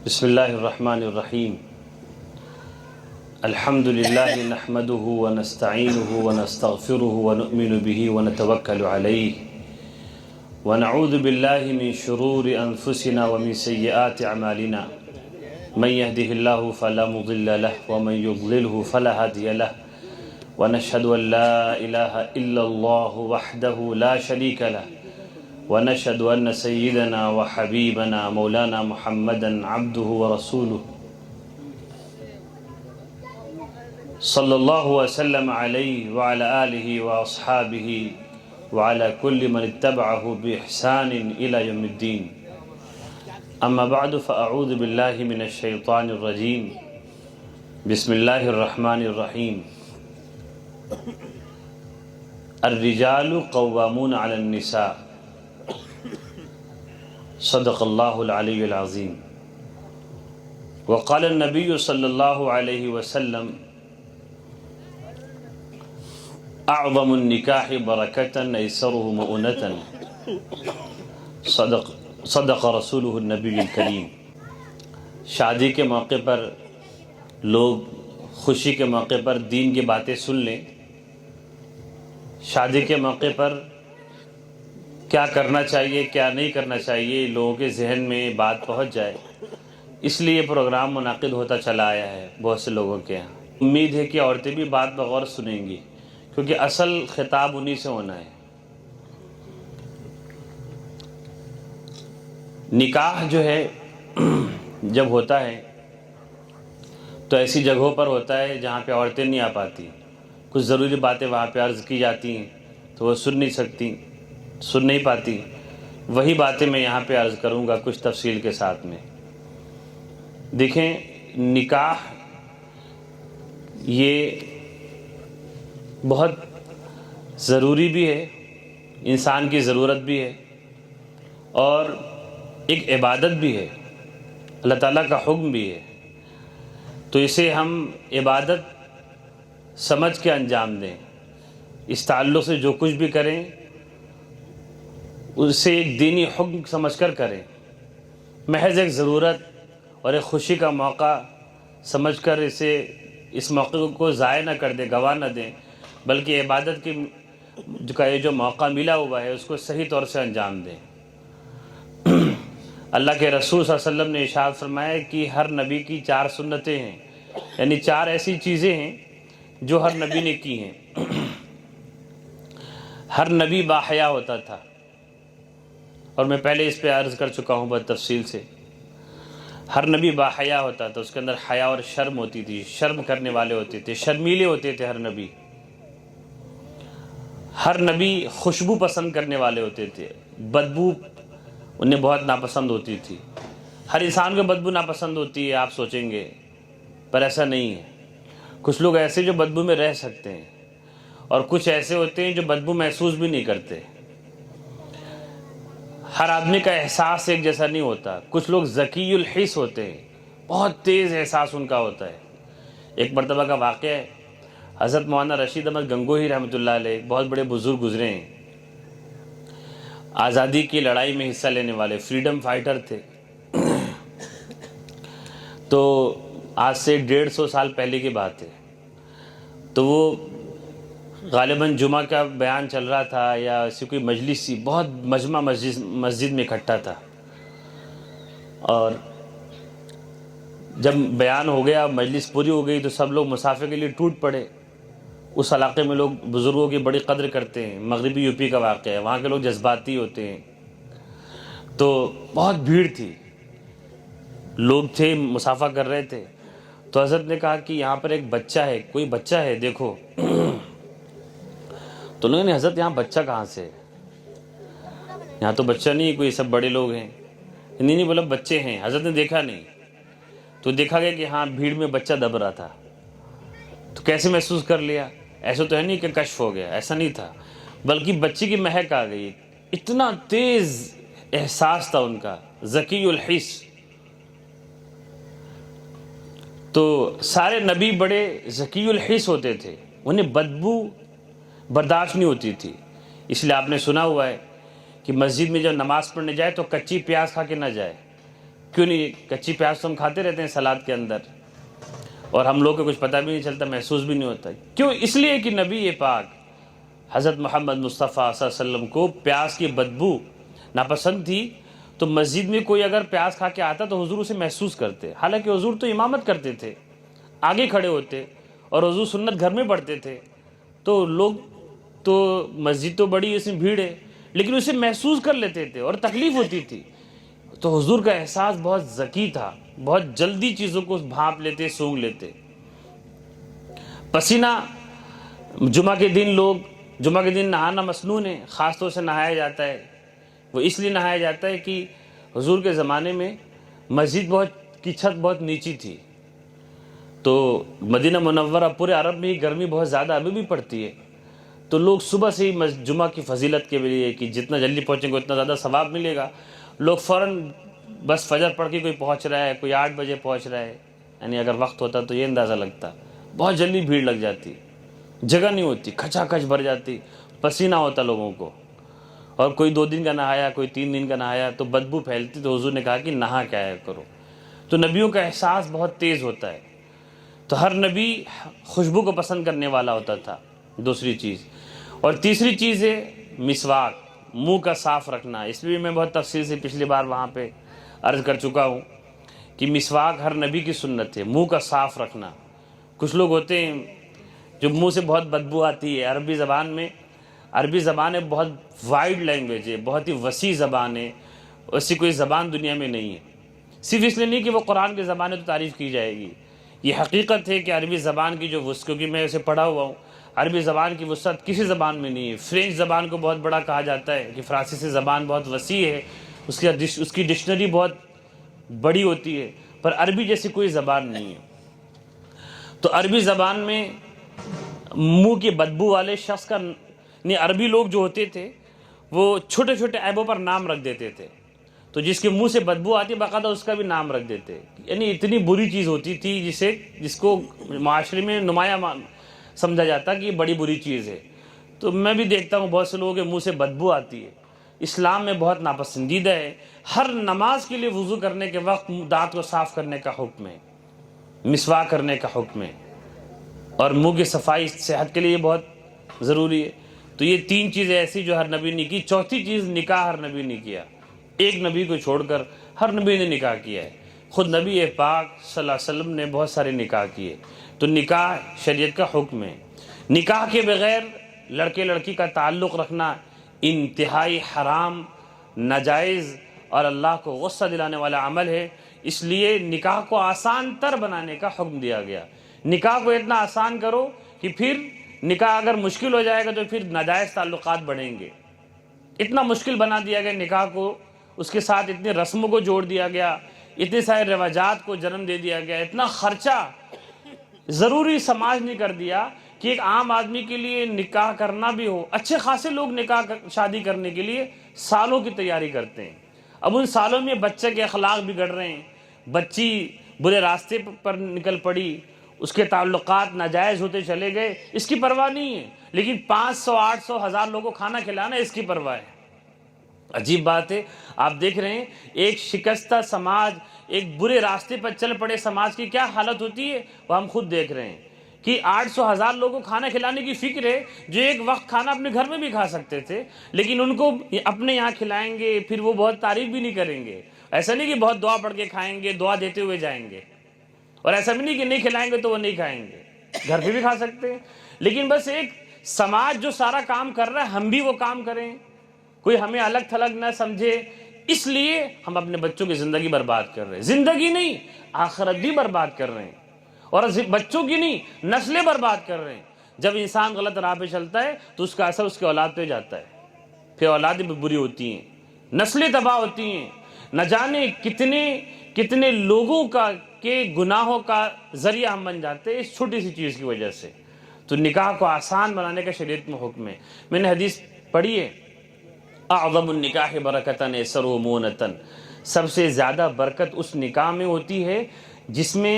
بسم اللہ الرحمن الرحیم الحمد للہ نحمدہ ونستعینہ ونستغفرہ ونؤمن بہ ونتوکل علیہ ونعوذ باللہ من شرور انفسنا ومن سیئات اعمالنا من یہدہ اللہ فلا مضل لہ ومن یضللہ فلا ہادی لہ ونشہد ان لا الہ الا اللہ وحدہ لا شریک لہ ونشهد أن سيدنا وحبيبنا مولانا محمدا عبده ورسوله صلى الله وسلم عليه وعلى آله وأصحابه وعلى كل من اتبعه بإحسان إلى يوم الدين. أما بعد فأعوذ بالله من الشيطان الرجيم. بسم الله الرحمن الرحيم. الرجال قوامون على النساء. صدق اللہ العلی العظیم. وقال النبی صلی اللہ علیہ وسلم اعظم النکاح برکتا ایسرہ مؤنتا. صدق رسولہ النبی الکریم. شادی کے موقع پر لوگ خوشی کے موقع پر دین کی باتیں سن لیں، شادی کے موقع پر کیا کرنا چاہیے کیا نہیں کرنا چاہیے لوگوں کے ذہن میں بات پہنچ جائے، اس لیے یہ پروگرام منعقد ہوتا چلا آیا ہے بہت سے لوگوں کے یہاں. امید ہے کہ عورتیں بھی بات بغور سنیں گی، کیونکہ اصل خطاب انہی سے ہونا ہے. نکاح جو ہے جب ہوتا ہے تو ایسی جگہوں پر ہوتا ہے جہاں پہ عورتیں نہیں آ پاتی، کچھ ضروری باتیں وہاں پہ عرض کی جاتی ہیں تو وہ سن نہیں پاتی. وہی باتیں میں یہاں پہ عرض کروں گا کچھ تفصیل کے ساتھ میں. دیکھیں، نکاح یہ بہت ضروری بھی ہے، انسان کی ضرورت بھی ہے، اور ایک عبادت بھی ہے، اللہ تعالیٰ کا حکم بھی ہے. تو اسے ہم عبادت سمجھ کے انجام دیں، اس تعلق سے جو کچھ بھی کریں اسے ایک دینی حکم سمجھ کر کریں، محض ایک ضرورت اور ایک خوشی کا موقع سمجھ کر اس موقع کو ضائع نہ کر دیں، گنوا نہ دیں، بلکہ عبادت کا یہ جو موقع ملا ہوا ہے اس کو صحیح طور سے انجام دیں. اللہ کے رسول صلی اللہ علیہ وسلم نے ارشاد فرمایا کہ ہر نبی کی 4 سنتیں ہیں، یعنی 4 ایسی چیزیں ہیں جو ہر نبی نے کی ہیں. ہر نبی باحیا ہوتا تھا، اور میں پہلے اس پہ عرض کر چکا ہوں بہت تفصیل سے. ہر نبی باحیا ہوتا تھا، اس کے اندر حیا اور شرم ہوتی تھی، شرم کرنے والے ہوتے تھے، شرمیلے ہوتے تھے. ہر نبی خوشبو پسند کرنے والے ہوتے تھے، بدبو انہیں بہت ناپسند ہوتی تھی. ہر انسان کو بدبو ناپسند ہوتی ہے آپ سوچیں گے، پر ایسا نہیں ہے. کچھ لوگ ایسے جو بدبو میں رہ سکتے ہیں، اور کچھ ایسے ہوتے ہیں جو بدبو محسوس بھی نہیں کرتے. ہر آدمی کا احساس ایک جیسا نہیں ہوتا. کچھ لوگ ذکی الحس ہوتے ہیں، بہت تیز احساس ان کا ہوتا ہے. ایک مرتبہ کا واقعہ ہے، حضرت مولانا رشید احمد گنگوہی رحمۃ اللہ علیہ بہت بڑے بزرگ گزرے ہیں، آزادی کی لڑائی میں حصہ لینے والے فریڈم فائٹر تھے. تو آج سے 150 سال پہلے کی بات ہے. تو وہ غالباً جمعہ کا بیان چل رہا تھا یا ایسی کوئی مجلس تھی، بہت مجمع مسجد میں اکٹھا تھا. اور جب بیان ہو گیا، مجلس پوری ہو گئی، تو سب لوگ مسافے کے لیے ٹوٹ پڑے. اس علاقے میں لوگ بزرگوں کی بڑی قدر کرتے ہیں، مغربی یو پی کا واقعہ ہے، وہاں کے لوگ جذباتی ہوتے ہیں. تو بہت بھیڑ تھی، لوگ تھے، مسافہ کر رہے تھے. تو حضرت نے کہا کہ یہاں پر ایک بچہ ہے، کوئی بچہ ہے دیکھو. تو لوگوں نے، حضرت یہاں بچہ کہاں سے ہے؟ یہاں تو بچہ نہیں ہے، کوئی سب بڑے لوگ ہیں. نہیں بولا بچے ہیں. حضرت نے دیکھا نہیں، تو دیکھا گیا کہ ہاں بھیڑ میں بچہ دب رہا تھا. تو کیسے محسوس کر لیا؟ ایسا تو ہے نہیں کہ کشف ہو گیا، ایسا نہیں تھا، بلکہ بچے کی مہک آ گئی. اتنا تیز احساس تھا ان کا، ذکی الحس. تو سارے نبی بڑے ذکی الحس ہوتے تھے، انہیں بدبو برداشت نہیں ہوتی تھی. اس لیے آپ نے سنا ہوا ہے کہ مسجد میں جب نماز پڑھنے جائے تو کچی پیاز کھا کے نہ جائے، کیوں نہیں؟ کچی پیاز تو ہم کھاتے رہتے ہیں سلاد کے اندر، اور ہم لوگ کو کچھ پتہ بھی نہیں چلتا، محسوس بھی نہیں ہوتا۔ کیوں؟ اس لیے کہ نبی پاک حضرت محمد مصطفیٰ صلی اللہ علیہ وسلم کو پیاز کی بدبو ناپسند تھی، تو مسجد میں کوئی اگر پیاز کھا کے آتا تو حضور اسے محسوس کرتے، حالانکہ حضور تو امامت کرتے تھے، آگے کھڑے ہوتے، اور حضور سنت گھر میں پڑھتے تھے، تو لوگ تو مسجد تو بڑی، اس میں بھیڑ ہے، لیکن اسے محسوس کر لیتے تھے اور تکلیف ہوتی تھی۔ تو حضور کا احساس بہت ذکی تھا، بہت جلدی چیزوں کو بھانپ لیتے، سونگھ لیتے۔ پسینہ جمعہ کے دن نہانا مسنون ہے، خاص طور سے نہایا جاتا ہے۔ وہ اس لیے نہایا جاتا ہے کہ حضور کے زمانے میں مسجد کی چھت بہت نیچی تھی، تو مدینہ منورہ پورے عرب میں ہی گرمی بہت زیادہ ابھی بھی پڑتی ہے، تو لوگ صبح سے ہی جمعہ کی فضیلت کے لیے کہ جتنا جلدی پہنچیں گے اتنا زیادہ ثواب ملے گا، لوگ فوراً بس فجر پڑھ کے کوئی پہنچ رہا ہے، کوئی 8 بجے پہنچ رہا ہے، یعنی اگر وقت ہوتا تو یہ اندازہ لگتا، بہت جلدی بھیڑ لگ جاتی، جگہ نہیں ہوتی، کھچا کھچ بھر جاتی، پسینہ ہوتا لوگوں کو، اور کوئی 2 دن کا نہایا، کوئی 3 دن کا نہایا تو بدبو پھیلتی، تو حضور نے کہا کہ نہا کے آیا کرو۔ تو نبیوں کا احساس بہت تیز ہوتا ہے، تو ہر نبی خوشبو کو پسند کرنے والا ہوتا تھا، دوسری چیز۔ اور تیسری چیز ہے مسواک، منہ کا صاف رکھنا۔ اس میں بھی میں بہت تفصیل سے پچھلی بار وہاں پہ عرض کر چکا ہوں کہ مسواک ہر نبی کی سنت ہے، منہ کا صاف رکھنا۔ کچھ لوگ ہوتے ہیں جو منہ سے بہت بدبو آتی ہے، عربی زبان ہے بہت وائڈ لینگویج ہے، بہت ہی وسیع زبان ہے، ایسی کوئی زبان دنیا میں نہیں ہے۔ صرف اس لیے نہیں کہ وہ قرآن کی زبان ہے تو تعریف کی جائے گی، یہ حقیقت ہے کہ عربی زبان کی جو وسعت، کیونکہ میں اسے پڑھا ہوا ہوں، عربی زبان کی وسعت کسی زبان میں نہیں ہے۔ فرینچ زبان کو بہت بڑا کہا جاتا ہے کہ فرانسیسی زبان بہت وسیع ہے، اس کی ڈکشنری بہت بڑی ہوتی ہے، پر عربی جیسی کوئی زبان نہیں ہے۔ تو عربی زبان میں منہ کی بدبو والے شخص کا، عربی لوگ جو ہوتے تھے وہ چھوٹے چھوٹے عیبوں پر نام رکھ دیتے تھے، تو جس کے منہ سے بدبو آتی باقاعدہ اس کا بھی نام رکھ دیتے، یعنی اتنی بری چیز ہوتی تھی جس کو معاشرے میں نمایاں سمجھا جاتا کہ یہ بڑی بری چیز ہے۔ تو میں بھی دیکھتا ہوں بہت سے لوگوں کے منہ سے بدبو آتی ہے، اسلام میں بہت ناپسندیدہ ہے۔ ہر نماز کے لیے وضو کرنے کے وقت دانت کو صاف کرنے کا حکم ہے، مسواک کرنے کا حکم ہے، اور منہ کی صفائی صحت کے لیے بہت ضروری ہے۔ تو یہ 3 چیزیں ایسی جو ہر نبی نے کی۔ چوتھی چیز نکاح ہر نبی نے کیا، ایک نبی کو چھوڑ کر ہر نبی نے نکاح کیا ہے۔ خود نبی پاک صلی اللہ علیہ وسلم نے بہت سارے نکاح کیے، تو نکاح شریعت کا حکم ہے۔ نکاح کے بغیر لڑکے لڑکی کا تعلق رکھنا انتہائی حرام، ناجائز اور اللہ کو غصہ دلانے والا عمل ہے، اس لیے نکاح کو آسان تر بنانے کا حکم دیا گیا۔ نکاح کو اتنا آسان کرو کہ پھر نکاح اگر مشکل ہو جائے گا تو پھر ناجائز تعلقات بڑھیں گے۔ اتنا مشکل بنا دیا گیا نکاح کو، اس کے ساتھ اتنی رسموں کو جوڑ دیا گیا، اتنے سارے رواجات کو جنم دے دیا گیا، اتنا خرچہ ضروری سماج نے کر دیا کہ ایک عام آدمی کے لیے نکاح کرنا بھی ہو، اچھے خاصے لوگ نکاح شادی کرنے کے لیے سالوں کی تیاری کرتے ہیں۔ اب ان سالوں میں بچے کے اخلاق بگڑ رہے ہیں، بچی برے راستے پر نکل پڑی، اس کے تعلقات ناجائز ہوتے چلے گئے، اس کی پرواہ نہیں ہے، لیکن 500 800 1000 لوگوں کو کھانا کھلانا اس کی پرواہ ہے۔ عجیب بات ہے، آپ دیکھ رہے ہیں ایک شکستہ سماج، ایک برے راستے پر چل پڑے سماج کی کیا حالت ہوتی ہے، وہ ہم خود دیکھ رہے ہیں کہ 800 1000 لوگوں کو کھانا کھلانے کی فکر ہے، جو ایک وقت کھانا اپنے گھر میں بھی کھا سکتے تھے، لیکن ان کو اپنے یہاں کھلائیں گے، پھر وہ بہت تعریف بھی نہیں کریں گے۔ ایسا نہیں کہ بہت دعا پڑھ کے کھائیں گے، دعا دیتے ہوئے جائیں گے، اور ایسا بھی نہیں کہ نہیں کھلائیں گے تو وہ نہیں کھائیں گے، گھر پہ بھی کھا سکتے ہیں، لیکن بس ایک سماج جو سارا کام کر رہا ہے ہم بھی وہ کام کریں، کوئی ہمیں الگ تھلگ نہ سمجھے، اس لیے ہم اپنے بچوں کی زندگی برباد کر رہے ہیں۔ زندگی نہیں، آخرت بھی برباد کر رہے ہیں، اور بچوں کی نہیں، نسلیں برباد کر رہے ہیں۔ جب انسان غلط راہ پہ چلتا ہے تو اس کا اثر اس کے اولاد پہ جاتا ہے، پھر اولادیں بھی بری ہوتی ہیں، نسلیں تباہ ہوتی ہیں، نہ جانے کتنے لوگوں کے گناہوں کا ذریعہ ہم بن جاتے ہیں اس چھوٹی سی چیز کی وجہ سے۔ تو نکاح کو آسان بنانے کا شریعت میں حکم ہے۔ میں نے حدیث پڑھی ہے، اعظم النکاح برکتاً ایسر و مونتاً، سب سے زیادہ برکت اس نکاح میں ہوتی ہے جس میں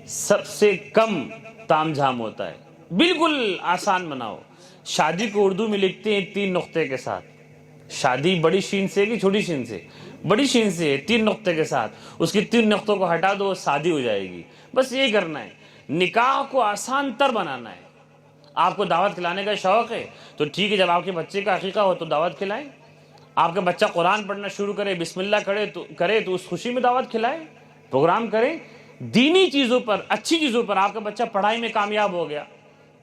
سب سے کم تام جھام ہوتا ہے۔ بالکل آسان بناؤ۔ شادی کو اردو میں لکھتے ہیں 3 نقطے کے ساتھ، شادی بڑی شین سے کہ چھوٹی شین سے، بڑی شین سے ہے 3 نقطے کے ساتھ، اس کی 3 نقطوں کو ہٹا دو، شادی ہو جائے گی. بس یہی کرنا ہے، نکاح کو آسان تر بنانا ہے. آپ کو دعوت کھلانے کا شوق ہے تو ٹھیک ہے، جب آپ کے بچے کا عقیقہ ہو تو دعوت کھلائیں. آپ کا بچہ قرآن پڑھنا شروع کرے، بسم اللہ کرے تو اس خوشی میں دعوت کھلائیں، پروگرام کریں. دینی چیزوں پر، اچھی چیزوں پر. آپ کا بچہ پڑھائی میں کامیاب ہو گیا،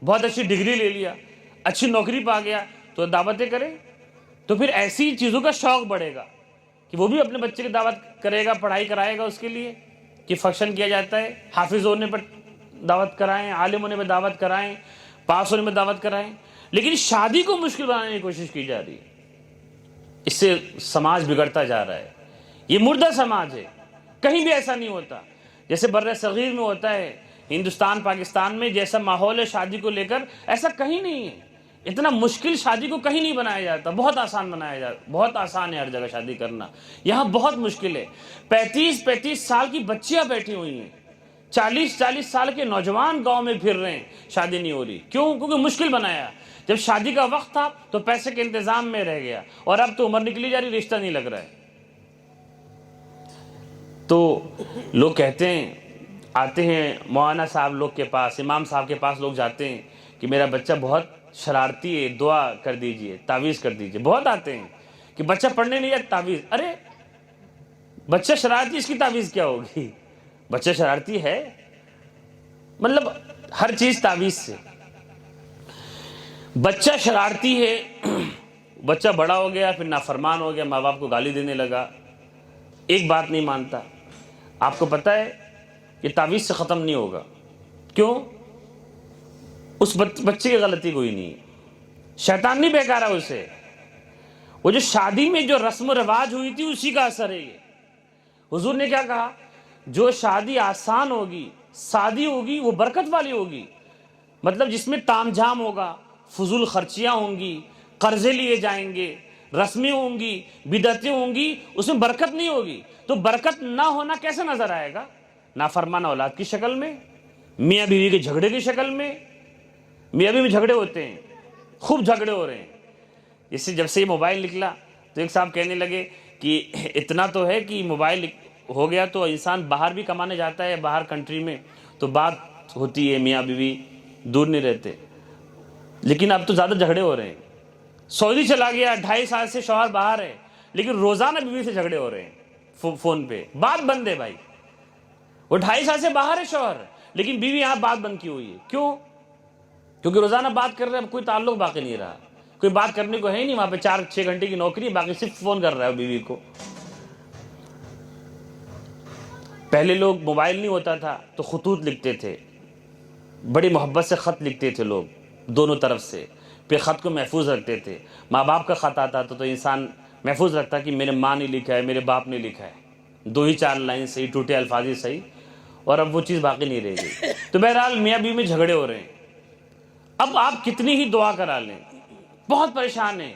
بہت اچھی ڈگری لے لیا، اچھی نوکری پا گیا، تو دعوتیں کریں. تو پھر ایسی چیزوں کا شوق بڑھے گا کہ وہ بھی اپنے بچے کی دعوت کرے گا، پڑھائی کرائے گا اس کے لیے کہ فنکشن کیا جاتا ہے، حافظ ہونے پر دعوت کرائیں، عالم ہونے پر دعوت کرائیں، پاس ہونے میں دعوت کرائیں. لیکن شادی کو مشکل بنانے کی کوشش کی جا رہی ہے. اس سے سماج بگڑتا جا رہا ہے. یہ مردہ سماج ہے. کہیں بھی ایسا نہیں ہوتا جیسے بر صغیر میں ہوتا ہے. ہندوستان پاکستان میں جیسا ماحول ہے شادی کو لے کر، ایسا کہیں نہیں ہے. اتنا مشکل شادی کو کہیں نہیں بنایا جاتا، بہت آسان بنایا جاتا. بہت آسان ہے ہر جگہ شادی کرنا، یہاں بہت مشکل ہے. 35 سال کی بچیاں بیٹھی ہوئی ہیں، 40 سال کے نوجوان گاؤں میں پھر رہے ہیں، شادی نہیں ہو رہی. کیوں؟ کیونکہ مشکل بنایا. جب شادی کا وقت تھا تو پیسے کے انتظام میں رہ گیا، اور اب تو عمر نکلی جا رہی، رشتہ نہیں لگ رہا ہے. تو لوگ کہتے ہیں، آتے ہیں مولانا صاحب لوگ کے پاس، امام صاحب کے پاس لوگ جاتے ہیں کہ میرا بچہ بہت شرارتی ہے، دعا کر دیجئے، تعویذ کر دیجئے. بہت آتے ہیں کہ بچہ پڑھنے نہیں جاتا، تعویذ. ارے بچہ شرارتی، اس کی تعویذ کیا ہوگی؟ بچہ شرارتی ہے، مطلب ہر چیز تعویذ سے. بچہ شرارتی ہے، بچہ بڑا ہو گیا، پھر نافرمان ہو گیا، ماں باپ کو گالی دینے لگا، ایک بات نہیں مانتا. آپ کو پتہ ہے یہ تعویذ سے ختم نہیں ہوگا. کیوں؟ اس بچے کی غلطی کوئی نہیں، شیطان نہیں بہکا رہا اسے. وہ جو شادی میں جو رسم و رواج ہوئی تھی اسی کا اثر ہے یہ. حضور نے کیا کہا؟ جو شادی آسان ہوگی، سادی ہوگی، وہ برکت والی ہوگی. مطلب جس میں تام جھام ہوگا، فضول خرچیاں ہوں گی، قرضے لیے جائیں گے، رسمیں ہوں گی، بدعتیں ہوں گی، اس میں برکت نہیں ہوگی. تو برکت نہ ہونا کیسے نظر آئے گا؟ نافرمان اولاد کی شکل میں، میاں بیوی کے جھگڑے کی شکل میں. میاں بیوی میں جھگڑے ہوتے ہیں، خوب جھگڑے ہو رہے ہیں. اس سے جب سے یہ موبائل نکلا تو ایک صاحب کہنے لگے کہ اتنا تو ہے کہ موبائل ہو گیا تو انسان باہر بھی کمانے جاتا ہے، باہر کنٹری میں تو بات ہوتی ہے، میاں بیوی دور نہیں رہتے. لیکن اب تو زیادہ جھگڑے ہو رہے ہیں. سعودی چلا گیا، 2.5 سال سے شوہر باہر ہے، لیکن روزانہ بیوی سے جھگڑے ہو رہے ہیں فون پہ. بات بند ہے بھائی. وہ 2.5 سال سے باہر ہے شوہر، لیکن بیوی یہاں بات بند کی ہوئی ہے. کیوں؟ کیونکہ روزانہ بات کر رہے ہیں، کوئی تعلق باقی نہیں رہا، کوئی بات کرنے کو ہے ہی نہیں. وہاں پہ 4-6 گھنٹے کی نوکری، باقی صرف فون کر رہا ہے بیوی کو. پہلے لوگ موبائل نہیں ہوتا تھا تو خطوط لکھتے تھے، بڑی محبت سے خط لکھتے تھے لوگ دونوں طرف سے، پھر خط کو محفوظ رکھتے تھے. ماں باپ کا خط آتا تھا تو انسان محفوظ رکھتا کہ میرے ماں نے لکھا ہے، میرے باپ نے لکھا ہے، 2 ہی 4 لائن صحیح، ٹوٹے الفاظ ہی صحیح. اور اب وہ چیز باقی نہیں رہ گئی. تو بہرحال میاں بیوی میں جھگڑے ہو رہے ہیں. اب آپ کتنی ہی دعا کرا لیں، بہت پریشان ہیں.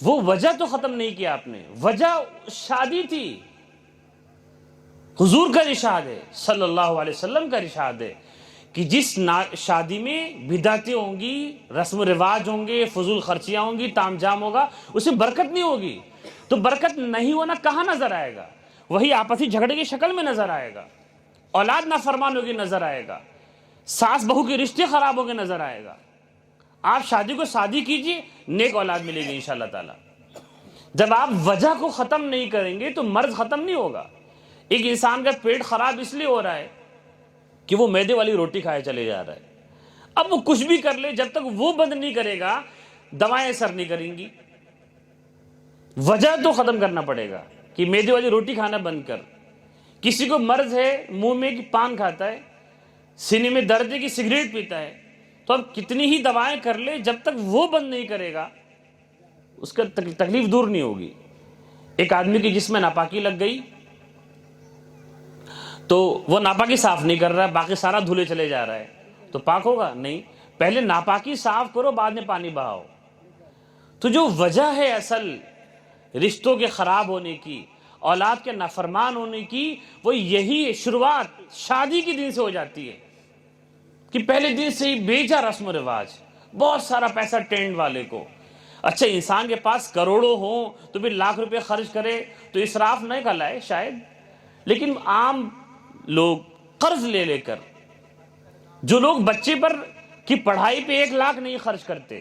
وہ وجہ تو ختم نہیں کیا آپ نے. وجہ شادی تھی. حضور کا ارشاد ہے، صلی اللہ علیہ وسلم کا ارشاد ہے کہ جس شادی میں بدعتیں ہوں گی، رسم و رواج ہوں گے، فضول خرچیاں ہوں گی، تام جام ہوگا، اس میں برکت نہیں ہوگی. تو برکت نہیں ہونا کہاں نظر آئے گا؟ وہی آپسی جھگڑے کی شکل میں نظر آئے گا، اولاد نافرمان ہوگی نظر آئے گا، ساس بہو کے رشتے خراب ہوگے نظر آئے گا. آپ شادی کو شادی کیجئے، نیک اولاد ملے گی انشاءاللہ تعالی. جب آپ وجہ کو ختم نہیں کریں گے تو مرض ختم نہیں ہوگا. ایک انسان کا پیٹ خراب اس لیے ہو رہا ہے کہ وہ میدے والی روٹی کھائے چلے جا رہا ہے. اب وہ کچھ بھی کر لے، جب تک وہ بند نہیں کرے گا دوائیں اثر نہیں کریں گی. وجہ تو ختم کرنا پڑے گا کہ میدے والی روٹی کھانا بند کر. کسی کو مرض ہے، منہ میں کہ پان کھاتا ہے، سینے میں درد ہے کہ سگریٹ پیتا ہے، تو اب کتنی ہی دوائیں کر لے، جب تک وہ بند نہیں کرے گا اس کا تکلیف دور نہیں ہوگی. ایک آدمی کی جسم میں ناپاکی لگ گئی تو وہ ناپاکی صاف نہیں کر رہا ہے، باقی سارا دھلے چلے جا رہا ہے، تو پاک ہوگا؟ نہیں. پہلے ناپاکی صاف کرو، بعد میں پانی بہاؤ. تو جو وجہ ہے اصل رشتوں کے خراب ہونے کی، اولاد کے نافرمان ہونے کی، وہ یہی ہے. شروعات شادی کے دن سے ہو جاتی ہے کہ پہلے دن سے ہی بیجا رسم و رواج، بہت سارا پیسہ ٹینٹ والے کو. اچھا انسان کے پاس کروڑوں ہوں تو بھی لاکھ روپے خرچ کرے تو اسراف نہیں کہلائے شاید، لیکن عام لوگ قرض لے لے کر، جو لوگ بچے پر کی پڑھائی پہ 1 لاکھ نہیں خرچ کرتے،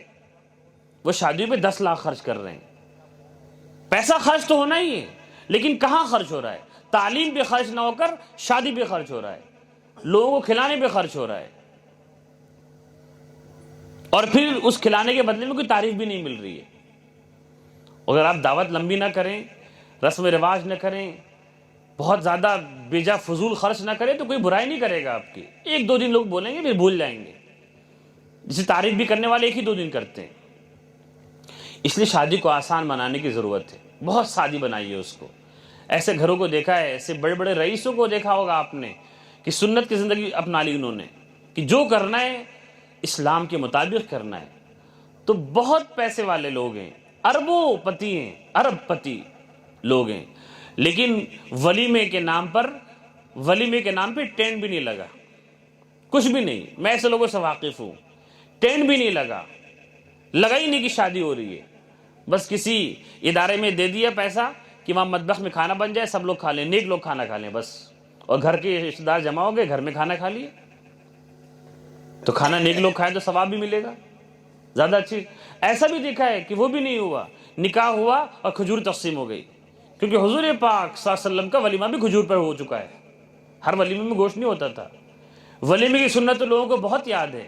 وہ شادیوں پہ 10 لاکھ خرچ کر رہے ہیں۔ پیسہ خرچ تو ہونا ہی ہے، لیکن کہاں خرچ ہو رہا ہے؟ تعلیم پہ خرچ نہ ہو کر شادی پہ خرچ ہو رہا ہے، لوگوں کو کھلانے پہ خرچ ہو رہا ہے، اور پھر اس کھلانے کے بدلے میں کوئی تعریف بھی نہیں مل رہی ہے۔ اگر آپ دعوت لمبی نہ کریں، رسم و رواج نہ کریں، بہت زیادہ بیجا فضول خرچ نہ کریں، تو کوئی برائی نہیں کرے گا آپ کی۔ 1-2 دن لوگ بولیں گے پھر بھول جائیں گے، جسے تعریف بھی کرنے والے 1 ہی 2 دن کرتے ہیں۔ اس لیے شادی کو آسان بنانے کی ضرورت ہے، بہت سادی بنائیے اس کو۔ ایسے گھروں کو دیکھا ہے، ایسے بڑے بڑے رئیسوں کو دیکھا ہوگا آپ نے کہ سنت کی زندگی اپنا لی انہوں نے، کہ جو کرنا ہے اسلام کے مطابق کرنا ہے۔ تو بہت پیسے والے لوگ ہیں، اربوں پتی ہیں، ارب پتی لوگ ہیں، لیکن ولیمے کے نام پر ٹینٹ بھی نہیں لگا، کچھ بھی نہیں۔ میں ایسے لوگوں سے واقف ہوں، ٹینٹ بھی نہیں لگا ہی نہیں کہ شادی ہو رہی ہے، بس کسی ادارے میں دے دیا پیسہ کہ وہاں مطبخ میں کھانا بن جائے، سب لوگ کھا لیں، نیک لوگ کھانا کھا لیں بس، اور گھر کے رشتہ دار جمع ہو گئے، گھر میں کھانا کھا لیے، تو کھانا نیک لوگ کھائے تو ثواب بھی ملے گا، زیادہ اچھی۔ ایسا بھی دیکھا ہے کہ وہ بھی نہیں ہوا، نکاح ہوا اور کھجور تقسیم ہو گئی، کیونکہ حضور پاک صلی اللہ علیہ وسلم کا ولیمہ بھی کھجور پر ہو چکا ہے، ہر ولیمے میں گوشت نہیں ہوتا تھا۔ ولیمے کی سنت تو لوگوں کو بہت یاد ہے،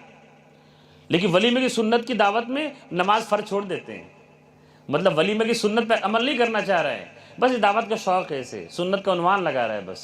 لیکن ولیمے کی سنت کی دعوت میں نماز فرض چھوڑ دیتے ہیں، مطلب ولیمے کی سنت پر عمل نہیں کرنا چاہ رہا ہے، بس دعوت کا شوق ہے، اسے سنت کا عنوان لگا رہا ہے بس۔